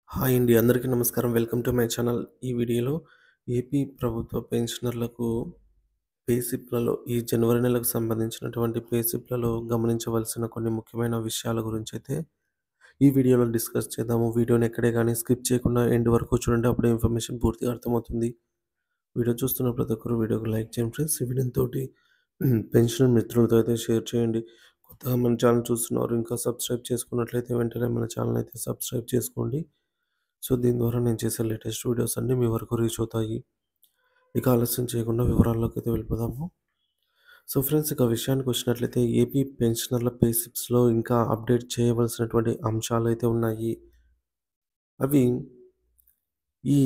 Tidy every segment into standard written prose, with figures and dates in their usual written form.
Hi అండి. అందరికీ నమస్కారం. Welcome to my channel. ఈ వీడియోలో ఏపీ ప్రభుత్వ పెన్షనర్లకు పే స్లిప్‌లలో ఈ జనవరి నెలకు సంబంధించినటువంటి పే స్లిప్‌లలో గమనించవలసిన కొన్ని ముఖ్యమైన విషయాల గురించైతే ఈ వీడియోలో డిస్కస్ చేద్దాము. వీడియోని ఎక్కడే గాని స్కిప్ చేయకుండా ఎండ్ వరకు చూడండి. అప్పుడే ఇన్ఫర్మేషన్ పూర్తిగా అర్థమవుతుంది. వీడియో చూస్తున్న ప్రతి ఒక్కరు వీడియోకి లైక్ చేయండి ఫ్రెండ్స్. ఈ వీడియోతోటి పెన్షన్ మిత్రులతో అయితే షేర్ చేయండి. కొత్తగా మన ఛానల్ చూస్తున్నారు ఇంకా సబ్స్క్రైబ్ చేసుకున్నట్లయితే వెంటనే మన ఛానల్ అయితే సబ్స్క్రైబ్ చేసుకోండి. సో, దీని ద్వారా నేను చేసే లేటెస్ట్ వీడియోస్ అన్నీ మీ వరకు రీచ్ అవుతాయి. ఇక ఆలస్యం చేయకుండా వివరాల్లోకైతే వెళ్ళిపోదాము. సో, ఫ్రెండ్స్ ఇక విషయానికొచ్చినట్లయితే ఏపీ పెన్షనర్ల పే స్లిప్స్‌లో ఇంకా అప్డేట్ చేయవలసినటువంటి అంశాలైతే ఉన్నాయి. అవి ఈ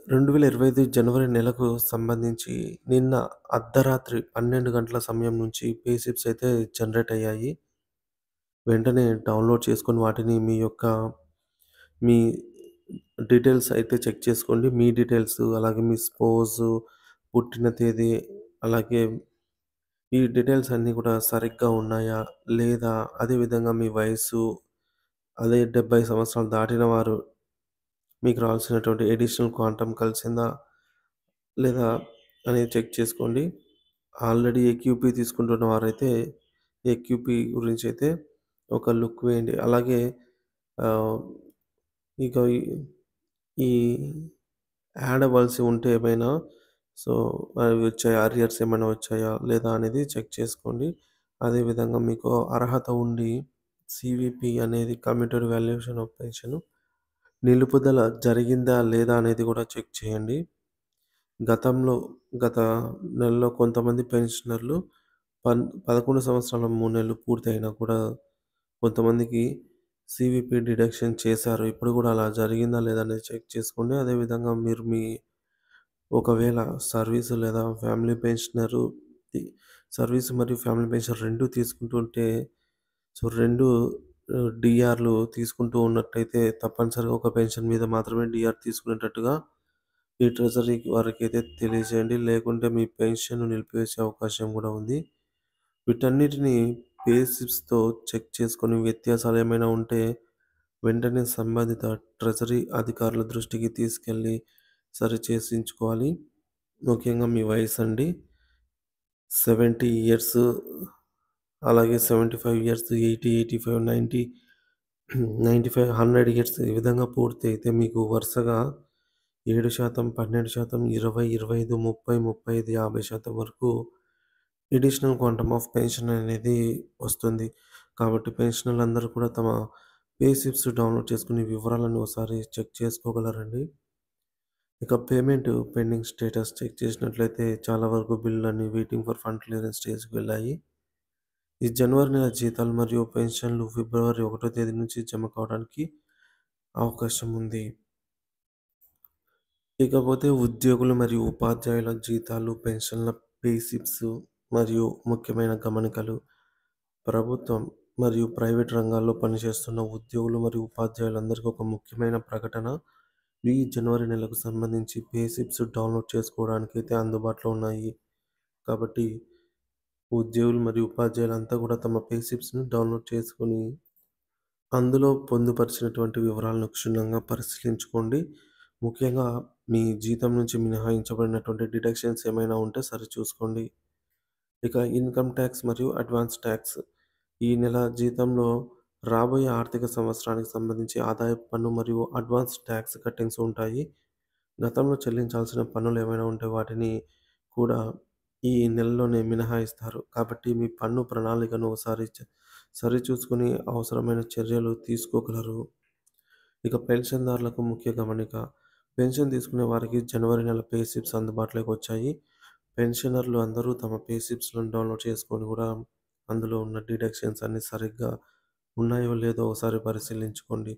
2025 జనవరి నెలకు సంబంధించి నిన్న అర్ధరాత్రి 12 గంటల సమయం నుంచి పే స్లిప్స్ అయితే జనరేట్ అయ్యాయి. వెంటనే డౌన్‌లోడ్ చేసుకొని వాటిని మీ డీటెయిల్స్ అయితే చెక్ చేసుకోండి. మీ డీటెయిల్స్, అలాగే మీ స్పోజు, పుట్టిన తేదీ, అలాగే ఈ డీటెయిల్స్ అన్నీ కూడా సరిగ్గా ఉన్నాయా? లేదా? అదేవిధంగా మీ వయస్సు, అదే 70 సంవత్సరాలు దాటిన వారు మీకు రావాల్సినటువంటి అడిషనల్ క్వాంటమ్ కలిసిందా? లేదా? అనేది చెక్ చేసుకోండి. ఆల్రెడీ ఏక్యూపీ తీసుకుంటున్న వారైతే ఏక్యూపీ గురించైతే ఒక లుక్ వేయండి. అలాగే ఆహ్, ఇక ఈ ఈ యాడ్ అవ్వాల్సి ఉంటే ఏమైనా సో, అవి వచ్చాయా? అరియర్స్ ఏమైనా వచ్చాయా? లేదా? అనేది చెక్ చేసుకోండి. అదేవిధంగా మీకు అర్హత ఉండి సీవీపీ అనేది కమ్యూటెడ్ వాల్యుయేషన్ ఆఫ్ పెన్షన్ నిలుపుదల జరిగిందా? లేదా? అనేది కూడా చెక్ చేయండి. గతంలో గత నెలలో కొంతమంది పెన్షనర్లు 11 సంవత్సరాల 3 నెలలు పూర్తయినా కూడా కొంతమందికి సీవీపీ డిడక్షన్ చేశారు. ఇప్పుడు కూడా అలా జరిగిందా? లేదా? అనేది చెక్ చేసుకోండి. అదేవిధంగా మీరు ఒకవేళ సర్వీస్ లేదా ఫ్యామిలీ పెన్షనరు తి సర్వీస్ మరియు ఫ్యామిలీ పెన్షన్ 2 తీసుకుంటుంటే సో, 2 డీఆర్‌లు తీసుకుంటూ ఉన్నట్టయితే తప్పనిసరిగా ఒక పెన్షన్ మీద మాత్రమే డీఆర్ తీసుకునేటట్టుగా ఈ ట్రెజరీ వారికైతే తెలియజేయండి. లేకుంటే మీ పెన్షన్‌ను నిలిపివేసే అవకాశం కూడా ఉంది. వీటన్నిటిని పే స్లిప్స్‌తో చెక్ చేసుకొని వ్యత్యాసాలేమైనా ఉంటే వెంటనే సంబంధిత ట్రెజరీ అధికారుల దృష్టికి తీసుకెళ్ళి సరిచేసించుకోవాలి. ముఖ్యంగా మీ వయసండి. 70 ఇయర్స్, అలాగే 75 ఇయర్స్, 80, 85, 90, 95, 100 ఇయర్స్ ఈ విధంగా పూర్తయితే మీకు వరుసగా 7%, 12%, 20, 25, 30, 35, 50% వరకు అడిషనల్ క్వాంటమ్ ఆఫ్ పెన్షన్ అనేది వస్తుంది. కాబట్టి పెన్షనర్లందరూ కూడా తమ పే స్లిప్స్ డౌన్‌లోడ్ చేసుకొని వివరాలను ఒకసారి చెక్ చేసుకోగలరండి. ఇక పేమెంట్ పెండింగ్ స్టేటస్ చెక్ చేసినట్లయితే చాలా వరకు బిల్లులన్నీ వెయిటింగ్ ఫర్ ఫండ్ క్లియరెన్స్ స్టేజ్‌కి వెళ్ళాయి. ఈ జనవరి నెల జీతాలు మరియు పెన్షన్లు ఫిబ్రవరి 1 తేదీ నుంచి జమ కావడానికి అవకాశం ఉంది. ఇకపోతే ఉద్యోగులు మరియు ఉపాధ్యాయుల జీతాలు, పెన్షన్ల పే స్లిప్స్ మరియు ముఖ్యమైన గమనికలు. ప్రభుత్వం మరియు ప్రైవేట్ రంగాల్లో పనిచేస్తున్న ఉద్యోగులు మరియు ఉపాధ్యాయులందరికీ ఒక ముఖ్యమైన ప్రకటన. ఈ జనవరి నెలకు సంబంధించి పే స్లిప్స్ డౌన్‌లోడ్ చేసుకోవడానికైతే అందుబాటులో ఉన్నాయి. కాబట్టి ఉద్యోగులు మరియు ఉపాధ్యాయులంతా కూడా తమ పే స్లిప్స్‌ని డౌన్‌లోడ్ చేసుకొని అందులో పొందుపరిచినటువంటి వివరాలను క్షుణ్ణంగా పరిశీలించుకోండి. ముఖ్యంగా మీ జీతం నుంచి మినహాయించబడినటువంటి డిడక్షన్స్ ఏమైనా ఉంటే సరిచూసుకోండి. ఇక ఇన్‌కమ్ టాక్స్ మరియు అడ్వాన్స్ టాక్స్. ఈ నెల జీతంలో రాబోయే ఆర్థిక సంవత్సరానికి సంబంధించి ఆదాయపు పన్ను మరియు అడ్వాన్స్ టాక్స్ కట్టింగ్స్ ఉంటాయి. గతంలో చెల్లించాల్సిన పన్నులు ఏమైనా ఉంటే వాటిని కూడా ఈ నెలలోనే మినహాయిస్తారు. కాబట్టి మీ పన్ను ప్రణాళికను ఒకసారి సరిచూసుకొని అవసరమైన చర్యలు తీసుకోగలరు. ఇక పెన్షన్‌దారులకు ముఖ్య గమనిక. పెన్షన్ తీసుకునే వారికి జనవరి నెల పే స్లిప్స్ అందుబాటులోకి వచ్చాయి. పెన్షనర్లు అందరూ తమ పే స్లిప్స్‌లను డౌన్‌లోడ్ చేసుకొని కూడా అందులో ఉన్న డిడక్షన్స్ అన్నీ సరిగ్గా ఉన్నాయో లేదో ఒకసారి పరిశీలించుకోండి.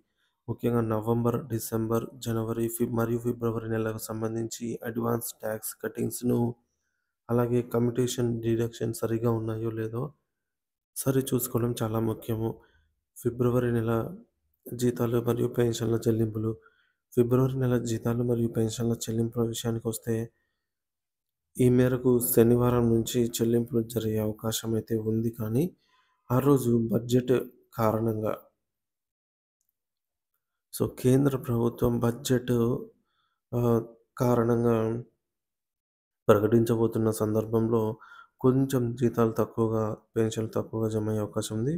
ముఖ్యంగా నవంబర్, డిసెంబర్, జనవరి, మరియు ఫిబ్రవరి నెలకు సంబంధించి అడ్వాన్స్ టాక్స్ కటింగ్స్‌ను అలాగే కమ్యుటేషన్ డిడక్షన్ సరిగ్గా ఉన్నాయో లేదో సరిచూసుకోవడం చాలా ముఖ్యము. ఫిబ్రవరి నెల జీతాలు మరియు పెన్షన్ల చెల్లింపులు. ఫిబ్రవరి నెల జీతాలు మరియు పెన్షన్ల చెల్లింపుల విషయానికొస్తే ఈ మేరకు శనివారం నుంచి చెల్లింపులు జరిగే అవకాశం అయితే ఉంది. కానీ ఆ రోజు బడ్జెట్ కారణంగా సో, కేంద్ర ప్రభుత్వం బడ్జెట్ ఆహ్, కారణంగా ప్రకటించబోతున్న సందర్భంలో కొంచెం జీతాలు తక్కువగా, పెన్షన్లు తక్కువగా జమయ్యే అవకాశం ఉంది.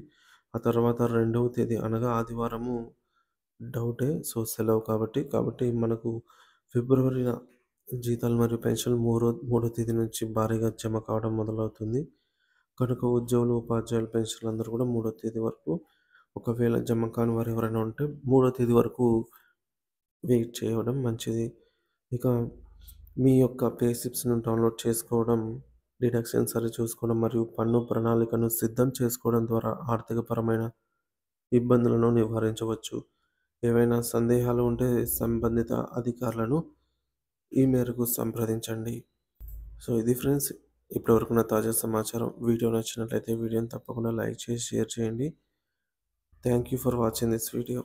ఆ తర్వాత రెండవ తేదీ అనగా ఆదివారము డౌటే. సో, సెలవు కాబట్టి మనకు ఫిబ్రవరిన జీతాలు మరియు పెన్షన్లు మూడో తేదీ నుంచి భారీగా జమ కావడం మొదలవుతుంది. కనుక ఉద్యోగులు, ఉపాధ్యాయులు, పెన్షనర్లందరూ కూడా మూడో తేదీ వరకు ఒకవేళ జమ కాని వారు ఎవరైనా ఉంటే మూడో తేదీ వరకు వెయిట్ చేయడం మంచిది. ఇక మీ యొక్క పే స్లిప్స్‌ను డౌన్‌లోడ్ చేసుకోవడం, డిడక్షన్స్ సరిచూసుకోవడం మరియు పన్ను ప్రణాళికను సిద్ధం చేసుకోవడం ద్వారా ఆర్థికపరమైన ఇబ్బందులను నివారించవచ్చు. ఏవైనా సందేహాలు ఉంటే సంబంధిత అధికారులను ఈ మేరకు సంప్రదించండి. సో, ఇది ఫ్రెండ్స్ ఇప్పటివరకు ఉన్న తాజా సమాచారం. వీడియో నచ్చినట్లయితే వీడియోని తప్పకుండా లైక్ చేసి, షేర్ చేయండి. Thank you for watching this video.